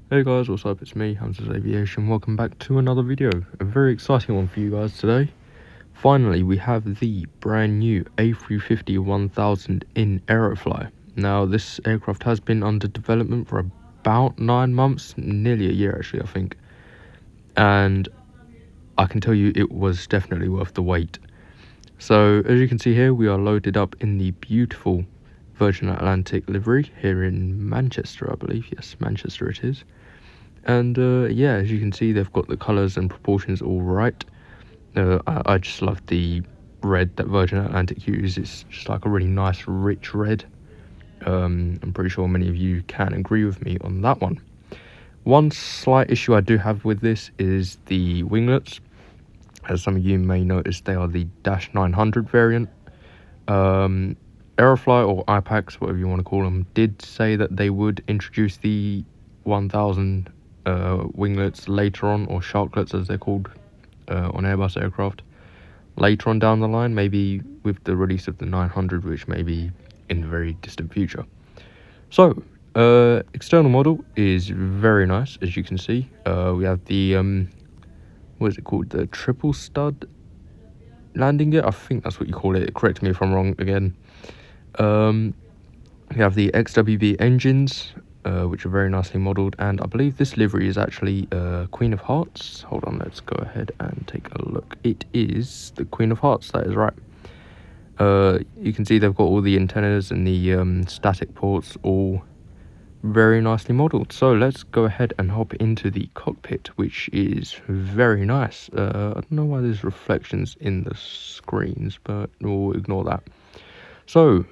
Hey guys, what's up? It's me, Hamza's Aviation. Welcome back to another video. A very exciting one for you guys today. Finally, we have the brand new A350-1000 in Aerofly. Now, this aircraft has been under development for about 9 months, nearly a year actually, I think. And I can tell you it was definitely worth the wait. So, as you can see here, we are loaded up in the beautiful Virgin Atlantic livery here in Manchester, I believe. Yes, Manchester it is. And yeah, as you can see, they've got the colours and proportions all right. I just love the red that Virgin Atlantic uses. It's just like a really nice, rich red. I'm pretty sure many of you can agree with me on that one. One slight issue I do have with this is the winglets. As some of you may notice, they are the -900 variant. Aerofly or IPAX, whatever you want to call them, did say that they would introduce the 1000 winglets later on, or sharklets as they're called on Airbus aircraft, later on down the line, maybe with the release of the 900, which may be in the very distant future. So, external model is very nice, as you can see. We have the, what is it called, the triple stud landing gear? I think that's what you call it. Correct me if I'm wrong again. We have the XWB engines, which are very nicely modelled, and I believe this livery is actually Queen of Hearts. Hold on, let's go ahead and take a look. It is the Queen of Hearts, that is right. You can see they've got all the antennas and the static ports all very nicely modelled. So let's go ahead and hop into the cockpit, which is very nice. I don't know why there's reflections in the screens, but we'll ignore that. So,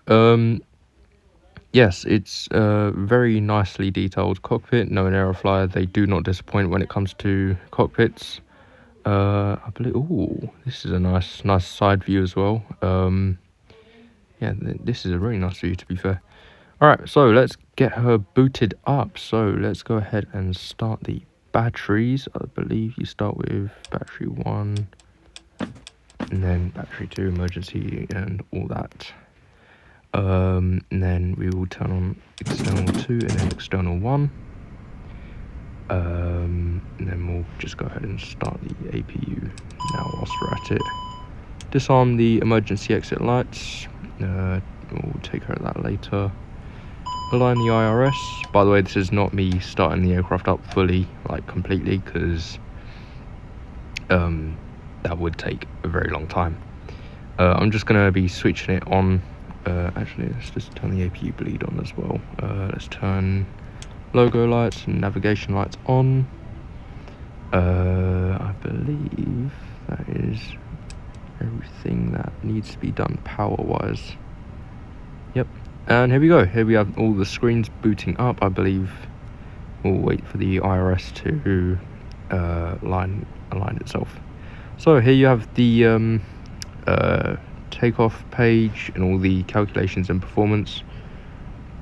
yes, it's a very nicely detailed cockpit. Knowing Aerofly, they do not disappoint when it comes to cockpits. I believe. Oh, this is a nice side view as well. Yeah, this is a really nice view, to be fair. All right, so let's get her booted up. So let's go ahead and start the batteries. I believe you start with battery 1, and then battery 2, emergency, and all that. And then we will turn on external 2 and then external 1. And then we'll just go ahead and start the APU now whilst we're at it. Disarm the emergency exit lights. We'll take care of that later. Align the IRS. By the way, this is not me starting the aircraft up fully, like completely, because that would take a very long time. I'm just going to be switching it on. Actually, let's just turn the APU bleed on as well. Let's turn logo lights and navigation lights on. I believe that is everything that needs to be done power wise. Yep, and here we go. Here we have all the screens booting up. I believe we'll wait for the IRS to align itself. So here you have the takeoff page and all the calculations and performance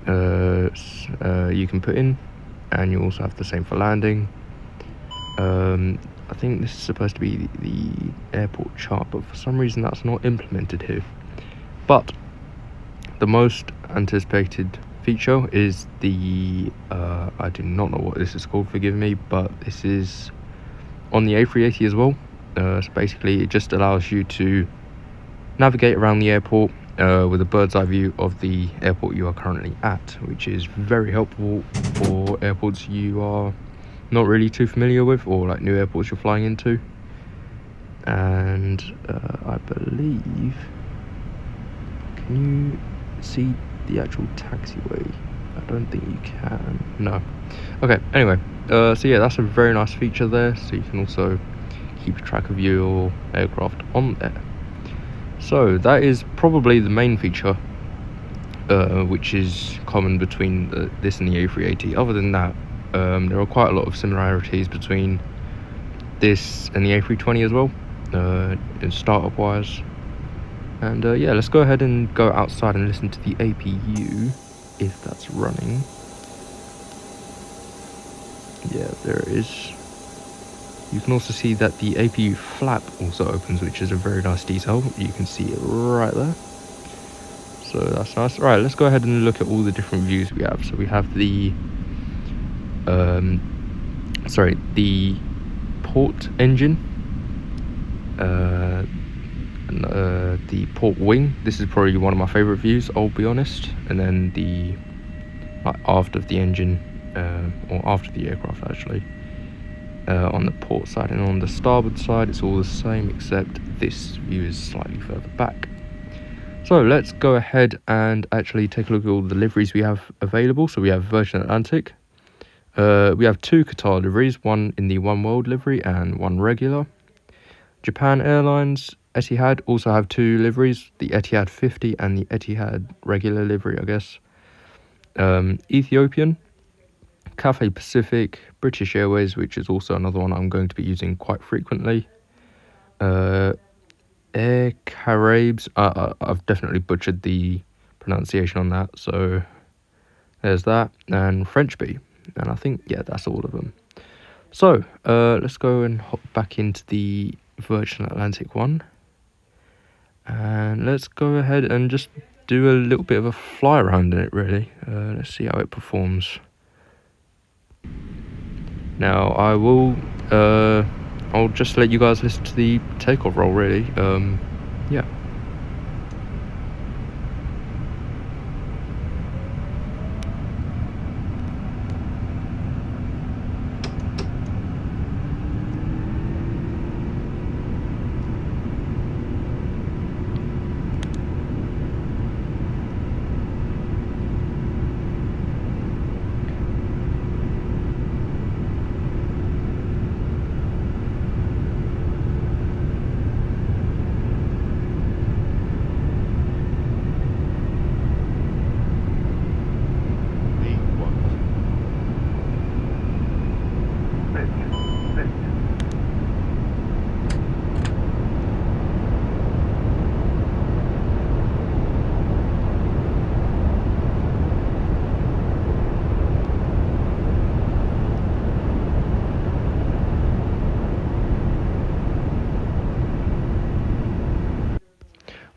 you can put in, and you also have the same for landing. I think this is supposed to be the airport chart, but for some reason that's not implemented here. But the most anticipated feature is the I do not know what this is called, forgive me, but this is on the A380 as well. So basically it just allows you to navigate around the airport with a bird's eye view of the airport you are currently at, which is very helpful for airports you are not really too familiar with, or like new airports you're flying into. And I believe, can you see the actual taxiway? I don't think you can. No. Okay, anyway, so yeah, that's a very nice feature there, so you can also keep track of your aircraft on there. So that is probably the main feature, which is common between this and the A380. Other than that, there are quite a lot of similarities between this and the A320 as well, in startup wise. And yeah, let's go ahead and go outside and listen to the APU, if that's running. Yeah, there it is. You can also see that the APU flap also opens, which is a very nice detail. You can see it right there. So that's nice. Alright, let's go ahead and look at all the different views we have. So we have the sorry, the port engine, the port wing. This is probably one of my favorite views, I'll be honest. And then the aft of the engine, or after the aircraft actually, on the port side. And on the starboard side it's all the same, except this view is slightly further back. So let's go ahead and actually take a look at all the liveries we have available. So we have Virgin Atlantic, we have 2 Qatar liveries, one in the One World livery and one regular. Japan Airlines, Etihad also have 2 liveries, the Etihad 50 and the Etihad regular livery, I guess. Ethiopian, Cathay Pacific, British Airways, which is also another one I'm going to be using quite frequently. Air Caribs, I've definitely butchered the pronunciation on that, so there's that. And French Bee, and I think, yeah, that's all of them. So let's go and hop back into the Virgin Atlantic one, and let's go ahead and just do a little bit of a fly around in it, really. Let's see how it performs. Now I'll just let you guys listen to the takeoff roll, really. Yeah.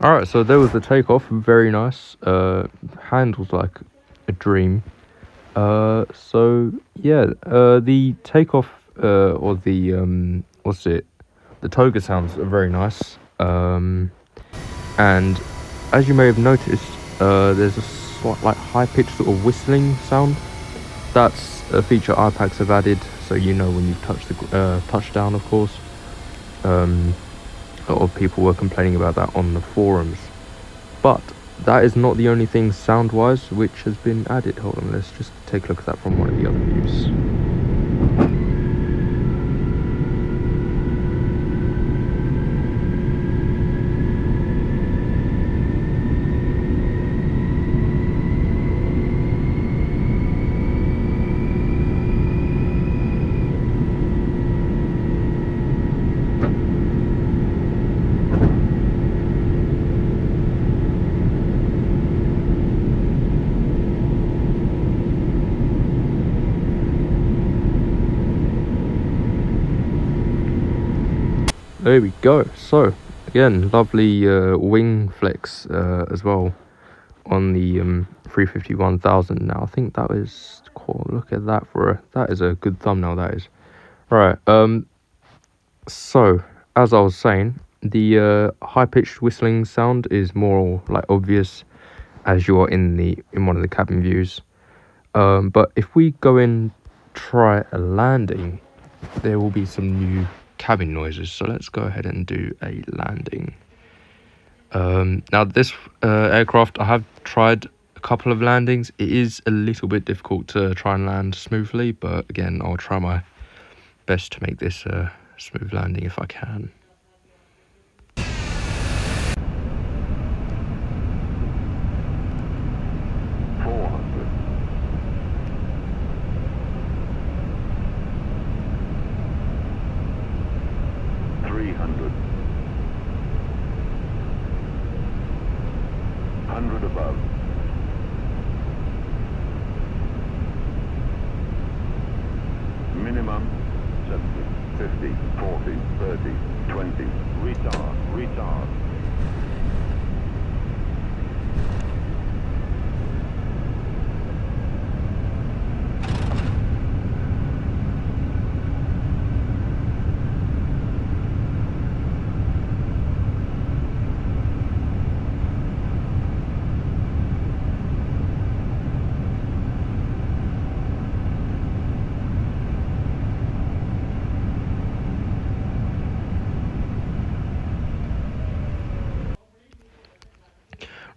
Alright, so there was the takeoff, very nice. Handles like a dream. So yeah, the takeoff, or the the toga sounds are very nice. And as you may have noticed, there's a slight, like, high-pitched sort of whistling sound. That's a feature iPacs have added, so you know when you touch the touchdown, of course. A lot of people were complaining about that on the forums, but that is not the only thing sound-wise which has been added. Hold on, let's just take a look at that from one of the other views. There we go. So again, lovely wing flex as well on the 350-1000. Now I think that is cool. Look at that, that is a good thumbnail, that is. Right, so as I was saying, the high-pitched whistling sound is more like obvious as you're in one of the cabin views, but if we go and try a landing, there will be some new cabin noises. So let's go ahead and do a landing. Now this aircraft, I have tried a couple of landings. It is a little bit difficult to try and land smoothly, but again, I'll try my best to make this a smooth landing if I can. 300. 100 above. Minimum 70, 50, 40, 30, 20. Retard, retard.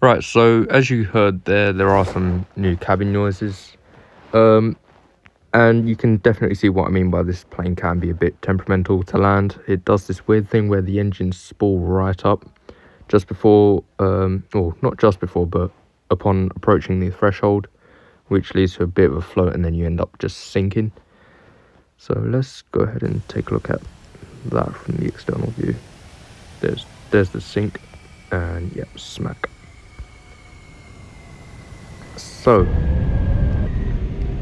Right, so as you heard there are some new cabin noises. And you can definitely see what I mean by this plane can be a bit temperamental to land. It does this weird thing where the engines spool right up just before, or not just before, but upon approaching the threshold, which leads to a bit of a float and then you end up just sinking. So let's go ahead and take a look at that from the external view. There's the sink, and yep, smack. So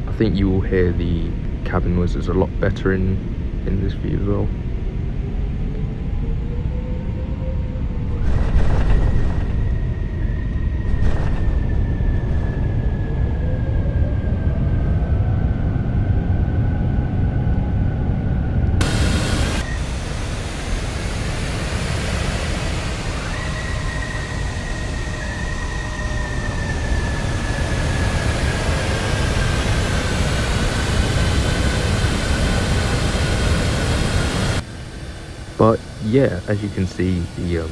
I think you will hear the cabin noises a lot better in this view as well. But yeah, as you can see, the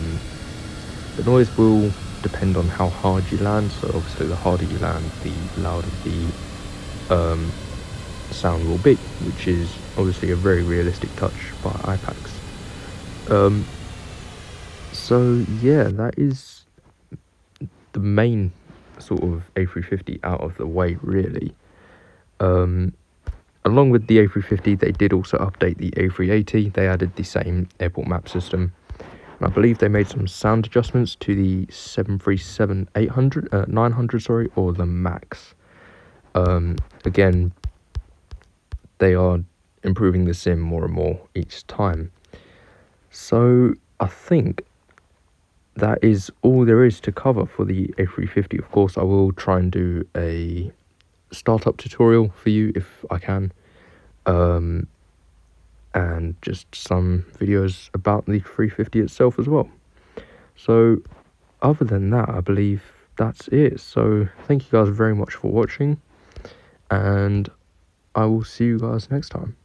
noise will depend on how hard you land. So obviously, the harder you land, the louder the sound will be, which is obviously a very realistic touch by IPAX. So yeah, that is the main sort of A350 out of the way, really. Along with the A350, they did also update the A380. They added the same airport map system. And I believe they made some sound adjustments to the 737-800, 900, sorry, or the Max. Again, they are improving the sim more and more each time. So I think that is all there is to cover for the A350. Of course, I will try and do a startup tutorial for you if I can. And just some videos about the 350 itself as well. So other than that, I believe that's it. So thank you guys very much for watching, and I will see you guys next time.